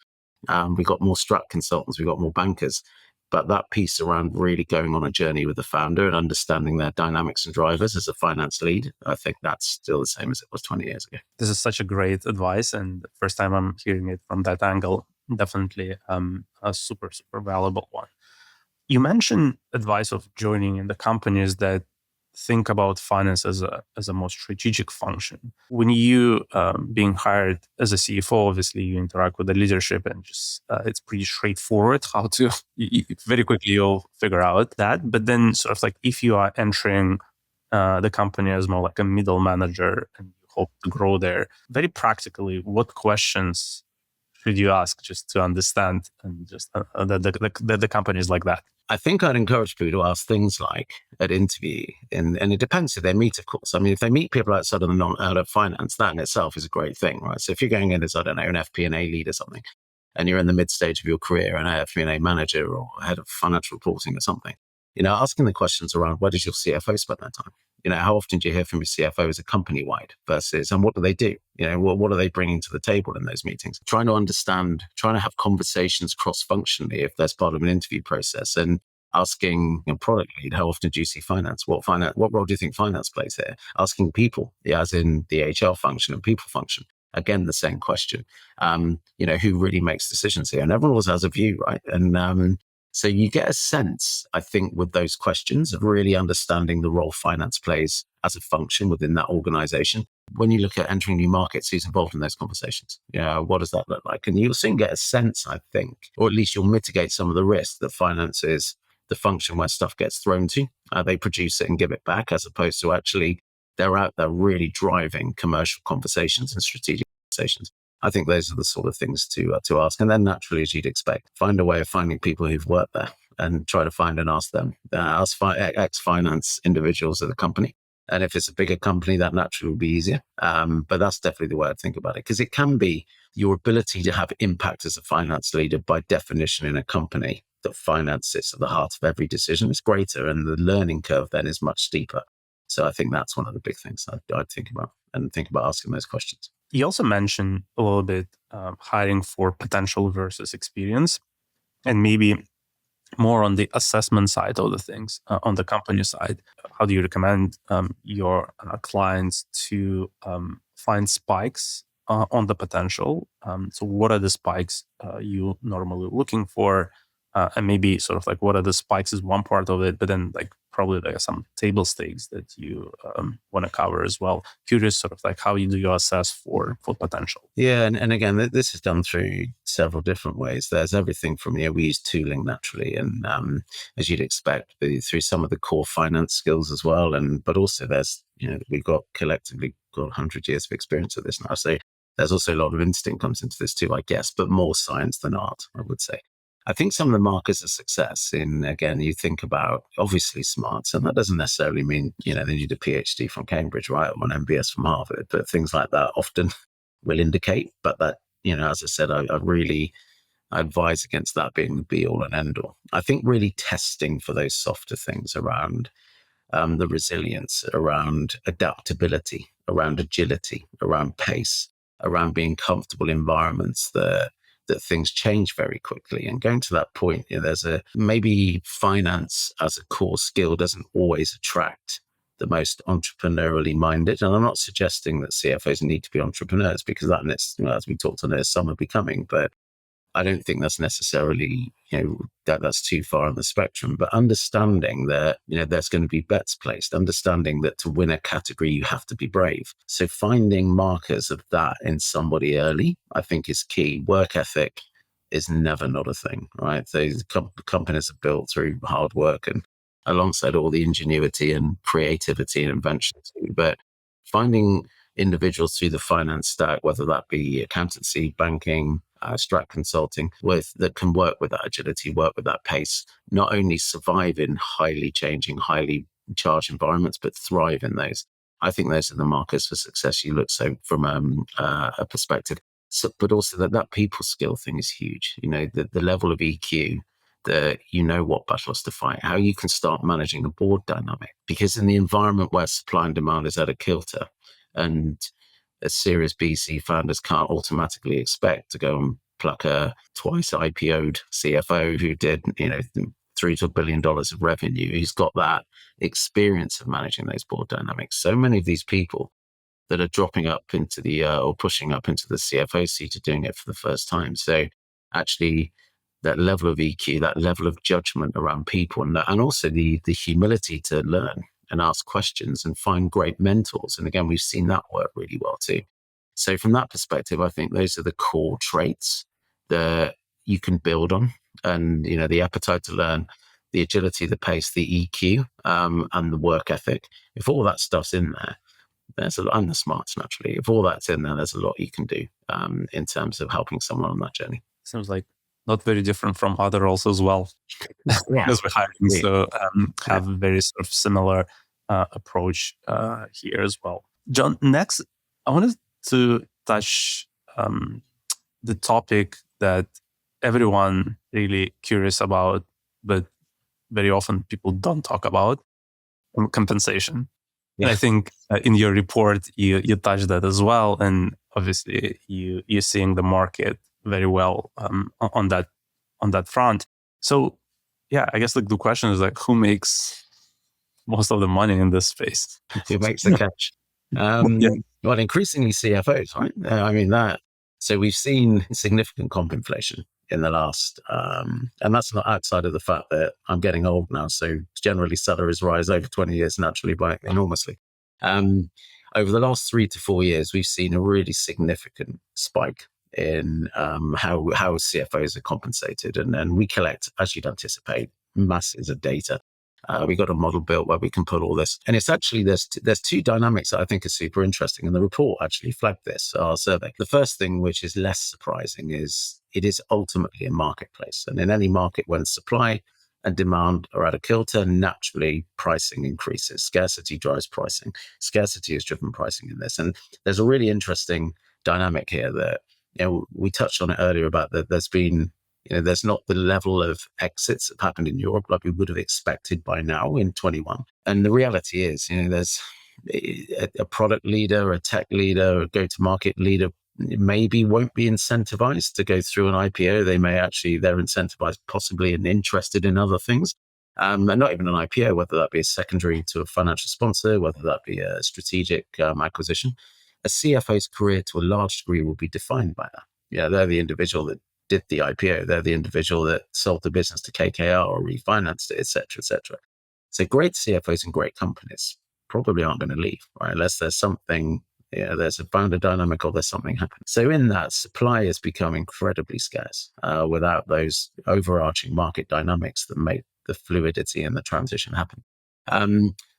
We've got more strat consultants, we've got more bankers, but that piece around really going on a journey with the founder and understanding their dynamics and drivers as a finance lead, I think that's still the same as it was 20 years ago. This is such a great advice. And the first time I'm hearing it from that angle, definitely a super, super valuable one. You mentioned advice of joining in the companies that think about finance as a more strategic function. When you being hired as a CFO, obviously you interact with the leadership and just it's pretty straightforward how to very quickly you'll figure out that. But then sort of like if you are entering the company as more like a middle manager and you hope to grow there, very practically, what questions should you ask just to understand and just that the company is like that? I think I'd encourage people to ask things like at interview, and it depends who they meet, of course. I mean, if they meet people outside of out of finance, that in itself is a great thing, right? So if you're going in as, I don't know, an FP&A lead or something, and you're in the mid stage of your career, an FP&A manager or head of financial reporting or something, asking the questions around where does your CFO spend their time? How often do you hear from your CFO as a company wide versus, and what do they do? What are they bringing to the table in those meetings? Trying to understand, trying to have conversations cross-functionally if there's part of an interview process, and asking a product lead, how often do you see finance? What role do you think finance plays here? Asking people, as in the HR function and people function. Again, the same question. Who really makes decisions here? And everyone always has a view, right? And so you get a sense, I think, with those questions of really understanding the role finance plays as a function within that organization. When you look at entering new markets, who's involved in those conversations? What does that look like? And you'll soon get a sense, I think, or at least you'll mitigate some of the risk that finance is the function where stuff gets thrown to. They produce it and give it back, as opposed to actually they're out there really driving commercial conversations and strategic conversations. I think those are the sort of things to ask. And then naturally, as you'd expect, find a way of finding people who've worked there and try to find and ask them. Ask ex-finance individuals at the company. And if it's a bigger company, that naturally will be easier. But that's definitely the way I think about it, because it can be your ability to have impact as a finance leader by definition in a company that finance sits at the heart of every decision is greater, and the learning curve then is much steeper. So I think that's one of the big things I'd think about asking those questions. You also mentioned a little bit hiring for potential versus experience, and maybe more on the assessment side of the things, on the company side. How do you recommend your clients to find spikes on the potential? So what are the spikes you normally looking for? And maybe sort of like what are the spikes is one part of it, but then like probably there are some table stakes that you want to cover as well. Curious sort of like how do you assess for potential? Yeah, and again, this is done through several different ways. There's everything from, we use tooling naturally, and as you'd expect, through some of the core finance skills as well. But also there's, we've collectively got 100 years of experience with this now. So there's also a lot of instinct comes into this too, I guess, but more science than art, I would say. I think some of the markers of success again, you think about obviously smarts, and that doesn't necessarily mean, they need a PhD from Cambridge, right? Or an MBS from Harvard, but things like that often will indicate, but that as I said, I really advise against that being the be all and end all. I think really testing for those softer things around the resilience, around adaptability, around agility, around pace, around being comfortable environments that things change very quickly. And going to that point, there's maybe finance as a core skill doesn't always attract the most entrepreneurially minded. And I'm not suggesting that CFOs need to be entrepreneurs, because that, as we talked on, some are becoming, but I don't think that's necessarily, that's too far on the spectrum. But understanding that, there's going to be bets placed, understanding that to win a category, you have to be brave. So finding markers of that in somebody early, I think, is key. Work ethic is never not a thing, right? Those companies are built through hard work and alongside all the ingenuity and creativity and invention too. But finding individuals through the finance stack, whether that be accountancy, banking, strat consulting, that can work with that agility, work with that pace, not only survive in highly changing, highly charged environments, but thrive in those. I think those are the markers for success you look from a perspective. So, but also that people skill thing is huge. The level of EQ, what battles to fight, how you can start managing a board dynamic. Because in the environment where supply and demand is at a kilter, and a Series B, C founders can't automatically expect to go and pluck a twice IPO'd CFO who did, $3 to $1 billion of revenue. He's got that experience of managing those board dynamics. So many of these people that are dropping up into or pushing up into the CFO seat are doing it for the first time. So actually, that level of EQ, that level of judgment around people, and also the humility to learn and ask questions and find great mentors. And again, we've seen that work really well too. So from that perspective, I think those are the core traits that you can build on. And, the appetite to learn, the agility, the pace, the EQ, and the work ethic. If all that stuff's in there, and the smarts naturally. If all that's in there, there's a lot you can do in terms of helping someone on that journey. Sounds like not very different from other roles as well. Yeah. As we're hiring, so have a very sort of similar approach here as well. John, next, I wanted to touch the topic that everyone really curious about, but very often people don't talk about, compensation. Yeah. And I think in your report, you touched that as well. And obviously you're seeing the market very well on that front. So yeah, I guess the question is who makes most of the money in this space? Who makes the catch? Well, increasingly CFOs, right? So we've seen significant comp inflation in the last, and that's not outside of the fact that I'm getting old now. So generally salaries rise over 20 years naturally by enormously. Over the last 3 to 4 years, we've seen a really significant spike in how CFOs are compensated. And we collect, as you'd anticipate, masses of data. We got a model built where we can put all this. And it's actually, there's two dynamics that I think are super interesting. And the report actually flagged this, our survey. The first thing, which is less surprising, is it is ultimately a marketplace. And in any market, when supply and demand are at a kilter, naturally pricing increases. Scarcity drives pricing. Scarcity has driven pricing in this. And there's a really interesting dynamic here that, we touched on it earlier about that there's been, there's not the level of exits that happened in Europe like we would have expected by now in 21. And the reality is, there's a product leader, a tech leader, a go-to-market leader maybe won't be incentivized to go through an IPO. They're incentivized possibly and interested in other things. And not even an IPO, whether that be a secondary to a financial sponsor, whether that be a strategic acquisition. A CFO's career to a large degree will be defined by that. They're the individual that did the IPO. They're the individual that sold the business to KKR or refinanced it, et cetera, et cetera. So great CFOs and great companies probably aren't going to leave, right? Unless there's something, there's a founder dynamic or there's something happening. So in that, supply has become incredibly scarce without those overarching market dynamics that make the fluidity and the transition happen.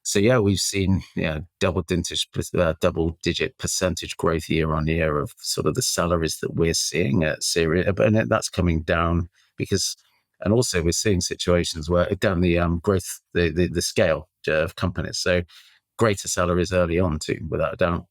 So yeah, we've seen double-digit percentage growth year on year of sort of the salaries that we're seeing at Syria, and that's coming down because, and also we're seeing situations where down the growth, the scale of companies. So greater salaries early on too, without a doubt.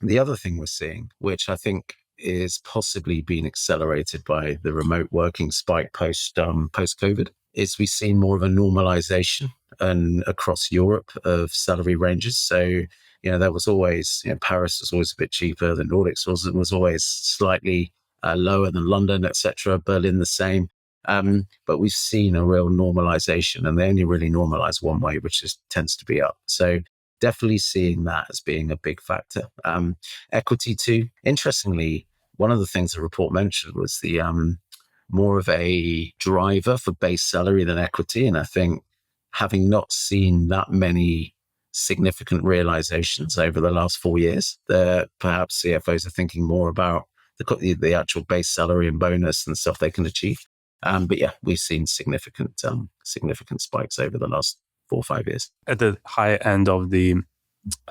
The other thing we're seeing, which I think is possibly being accelerated by the remote working spike post-COVID, is we've seen more of a normalization and across Europe of salary ranges. So, there was always, Paris was always a bit cheaper. The Nordics was always slightly lower than London, etc. Berlin the same. But we've seen a real normalization, and they only really normalize one way, which tends to be up. So definitely seeing that as being a big factor. Equity too. Interestingly, one of the things the report mentioned was the more of a driver for base salary than equity. And I think having not seen that many significant realizations over the last 4 years, that perhaps CFOs are thinking more about the actual base salary and bonus and stuff they can achieve. But yeah, we've seen significant spikes over the last 4 or 5 years. At the high end of the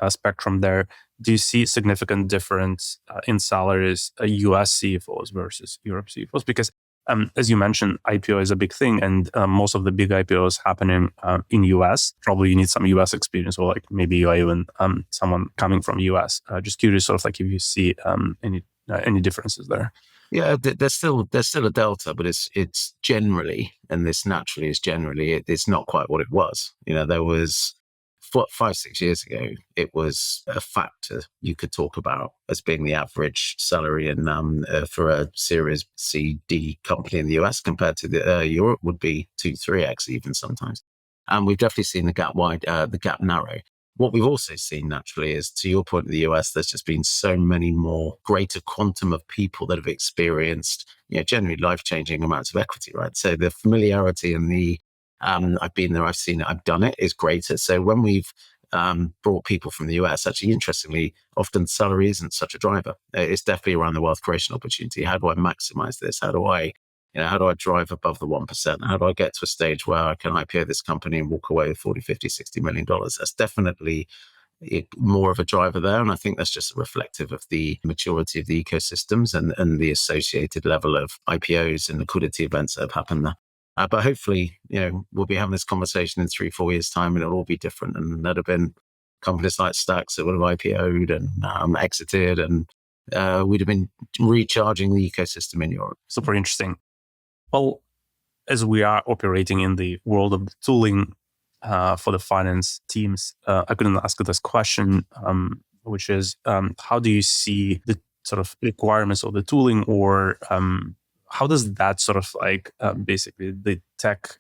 spectrum there, do you see significant difference in salaries, US CFOs versus Europe CFOs? Because as you mentioned, IPO is a big thing, and most of the big IPOs happening in US. Probably you need some US experience, or like maybe you are even someone coming from US. Just curious, sort of like if you see any differences there. Yeah, there's still a delta, but it's generally, and this naturally is generally, it's not quite what it was. There was 5, 6 years ago, it was a factor you could talk about as being the average salary in for a Series C, D company in the US compared to the Europe would be 2-3x even sometimes. And we've definitely seen the gap narrow. What we've also seen naturally is, to your point, in the US, there's just been so many more greater quantum of people that have experienced, generally life-changing amounts of equity, right? So the familiarity and the I've been there, I've seen it, I've done it, is greater. So when we've brought people from the US, actually, interestingly, often salary isn't such a driver. It's definitely around the wealth creation opportunity. How do I maximize this? How do I drive above the 1%? How do I get to a stage where I can IPO this company and walk away with 40, 50, $60 million? That's definitely more of a driver there. And I think that's just reflective of the maturity of the ecosystems and the associated level of IPOs and liquidity events that have happened there. But hopefully, we'll be having this conversation in 3-4 years' time, and it'll all be different. And there'd have been companies like Stacks that would have IPO'd and exited, and we'd have been recharging the ecosystem in Europe. Super interesting. Well, as we are operating in the world of the tooling for the finance teams, I couldn't ask this question, which is, how do you see the sort of requirements of the tooling, or how does that sort of like basically the tech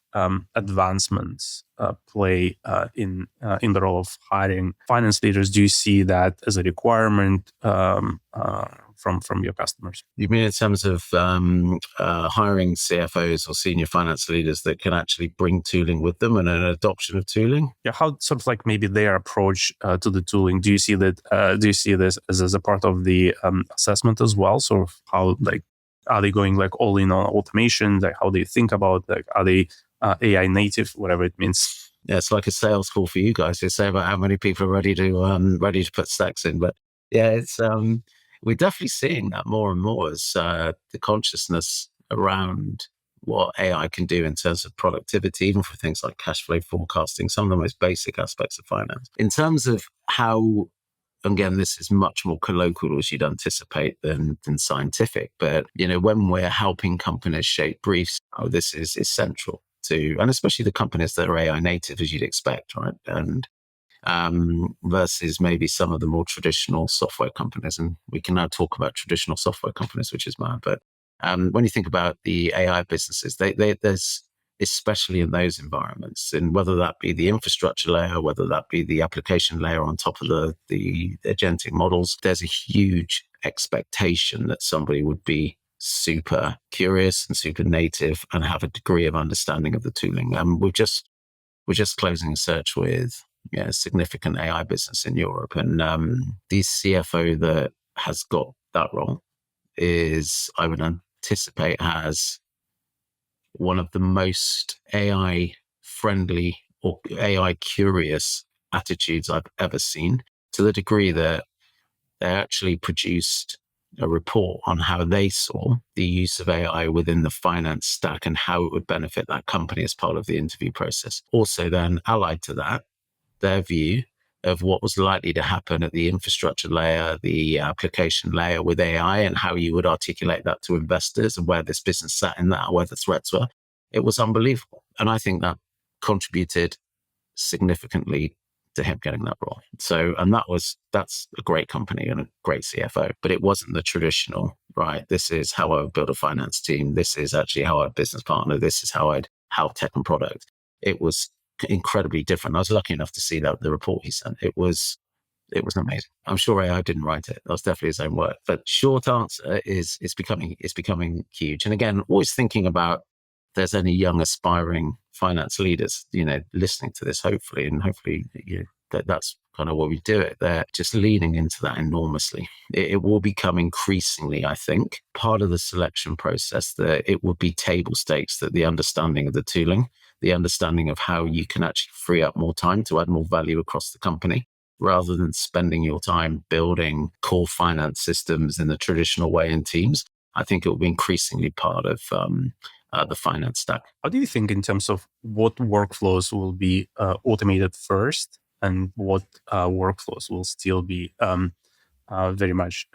advancements play in the role of hiring finance leaders? Do you see that as a requirement from your customers? You mean in terms of hiring CFOs or senior finance leaders that can actually bring tooling with them and an adoption of tooling? Yeah, how sort of like maybe their approach to the tooling? Do you see that? Do you see this as a part of the assessment as well? So how like, are they going like all in on automation? Like how do you think about, like, are they AI native, whatever it means? Yeah, it's like a sales call for you guys to say about how many people are ready to put Stacks in. But yeah, it's we're definitely seeing that more and more as the consciousness around what AI can do in terms of productivity, even for things like cash flow forecasting, some of the most basic aspects of finance. In terms of how, again, this is much more colloquial as you'd anticipate than scientific. But, when we're helping companies shape briefs, this is essential to, and especially the companies that are AI native, as you'd expect, right? And versus maybe some of the more traditional software companies. And we can now talk about traditional software companies, which is mad. But when you think about the AI businesses, there's, especially in those environments, and whether that be the infrastructure layer, whether that be the application layer on top of the agentic models, there's a huge expectation that somebody would be super curious and super native and have a degree of understanding of the tooling. We're just closing a search with a significant AI business in Europe, and the CFO that has got that role is, I would anticipate, has one of the most AI friendly or AI curious attitudes I've ever seen, to the degree that they actually produced a report on how they saw the use of AI within the finance stack and how it would benefit that company as part of the interview process. Also then, allied to that, their view of what was likely to happen at the infrastructure layer, the application layer with AI, and how you would articulate that to investors and where this business sat in that, where the threats were. It was unbelievable. And I think that contributed significantly to him getting that role. So, and that's a great company and a great CFO, but it wasn't the traditional, right? This is how I would build a finance team. This is actually how I business partner. This is how tech and product. It was incredibly different. I was lucky enough to see that the report he sent. It was amazing. I'm sure AI didn't write it. That was definitely his own work. But short answer is it's becoming huge. And again, always thinking about if there's any young aspiring finance leaders, listening to this, hopefully that's kind of what we do it. They're just leaning into that enormously. It will become increasingly, I think, part of the selection process that it will be table stakes, that the understanding of the tooling, the understanding of how you can actually free up more time to add more value across the company, rather than spending your time building core finance systems in the traditional way in teams. I think it will be increasingly part of the finance stack. How do you think in terms of what workflows will be automated first and what workflows will still be very much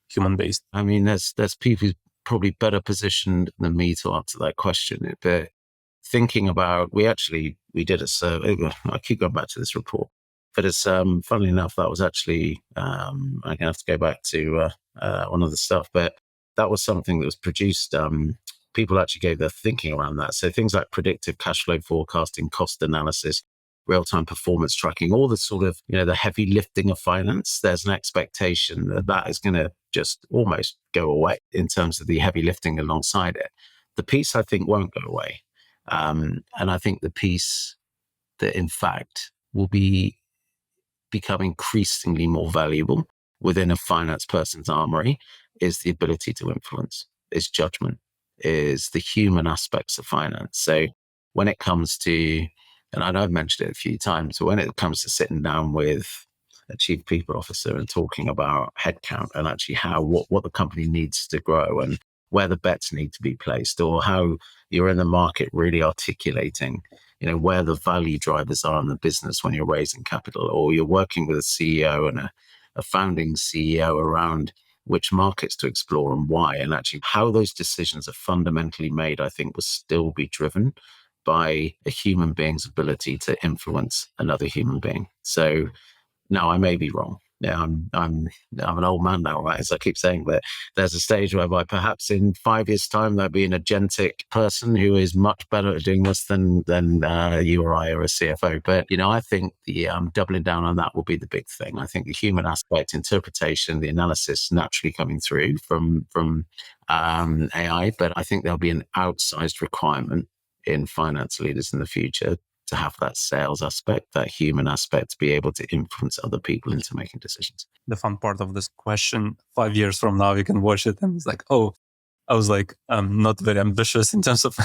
human-based? I mean, there's people who's probably better positioned than me to answer that question. But thinking about, we did a survey. I keep going back to this report, but it's funnily enough, that was actually, I'm going to have to go back to one of the stuff, but that was something that was produced. People actually gave their thinking around that. So things like predictive cash flow forecasting, cost analysis, real-time performance tracking, all the sort of, the heavy lifting of finance. There's an expectation that is going to just almost go away in terms of the heavy lifting alongside it. The piece, I think, won't go away. And I think the piece that, in fact, will become increasingly more valuable within a finance person's armory is the ability to influence, is judgment, is the human aspects of finance. So when it comes to, and I know I've mentioned it a few times, but when it comes to sitting down with a chief people officer and talking about headcount and actually what the company needs to grow and where the bets need to be placed, or how you're in the market really articulating, where the value drivers are in the business when you're raising capital, or you're working with a CEO and a founding CEO around which markets to explore and why, and actually how those decisions are fundamentally made, I think will still be driven by a human being's ability to influence another human being. So no, I may be wrong. Yeah, I'm an old man now, right? As I keep saying, but there's a stage whereby perhaps in 5 years' time there'll be an agentic person who is much better at doing this than you or I or a CFO. But I think the doubling down on that will be the big thing. I think the human aspect, interpretation, the analysis naturally coming through from AI, but I think there'll be an outsized requirement in finance leaders in the future to have that sales aspect, that human aspect, to be able to influence other people into making decisions. The fun part of this question, 5 years from now, you can watch it and it's like, oh, I was like, not very ambitious in terms of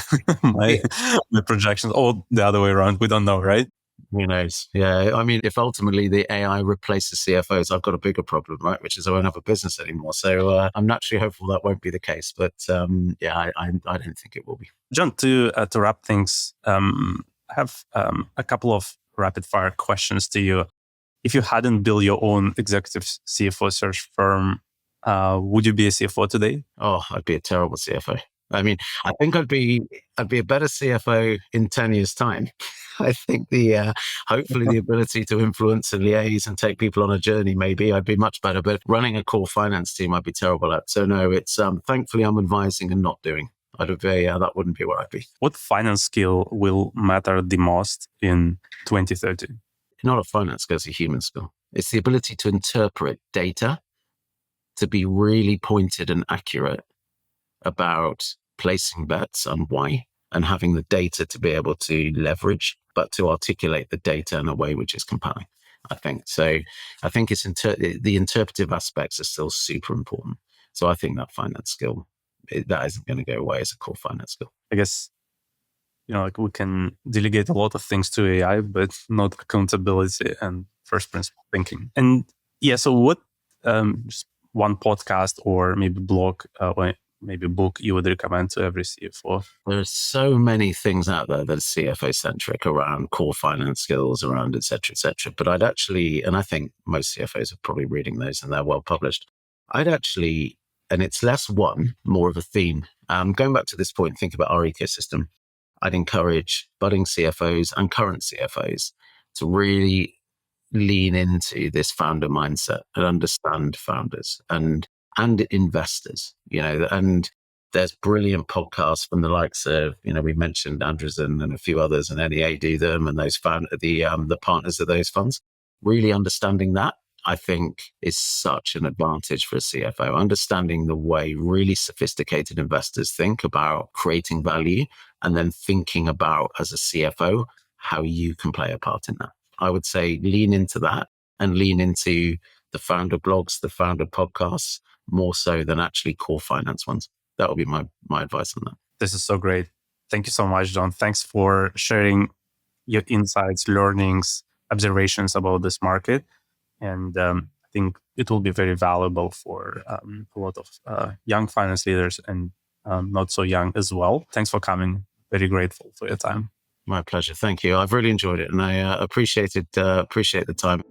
my projections, or the other way around. We don't know, right? Who knows? Yeah. I mean, if ultimately the AI replaces CFOs, I've got a bigger problem, right? Which is I won't have a business anymore. So I'm naturally hopeful that won't be the case. But I don't think it will be. John, to wrap things, I have a couple of rapid fire questions to you. If you hadn't built your own executive CFO search firm, would you be a CFO today? Oh, I'd be a terrible CFO. I mean, I think I'd be a better CFO in 10 years' time. I think hopefully the ability to influence and liaise and take people on a journey, maybe I'd be much better, but running a core finance team, I'd be terrible at. So no, it's thankfully I'm advising and not doing. That wouldn't be where I'd be. What finance skill will matter the most in 2030? Not a finance skill, it's a human skill. It's the ability to interpret data, to be really pointed and accurate about placing bets and why, and having the data to be able to leverage, but to articulate the data in a way which is compelling, I think. So I think it's the interpretive aspects are still super important. So I think that finance skill, that isn't going to go away as a core finance skill. I guess, we can delegate a lot of things to AI, but not accountability and first principle thinking. And yeah, so what, just one podcast or maybe blog or maybe book you would recommend to every CFO? There are so many things out there that are CFO centric around core finance skills, around et cetera, et cetera. But I'd actually, and I think most CFOs are probably reading those and they're well published. I'd actually, and it's less one, more of a theme. Going back to this point, think about our ecosystem. I'd encourage budding CFOs and current CFOs to really lean into this founder mindset and understand founders and investors, and there's brilliant podcasts from the likes of, we mentioned Andreessen and a few others, and NEA do them, and those the partners of those funds. Really understanding that, I think, is such an advantage for a CFO, understanding the way really sophisticated investors think about creating value, and then thinking about, as a CFO, how you can play a part in that. I would say lean into that and lean into the founder blogs, the founder podcasts, more so than actually core finance ones. That would be my advice on that. This is so great. Thank you so much, John. Thanks for sharing your insights, learnings, observations about this market. And I think it will be very valuable for a lot of young finance leaders and not so young as well. Thanks for coming. Very grateful for your time. My pleasure. Thank you. I've really enjoyed it, and I appreciate the time.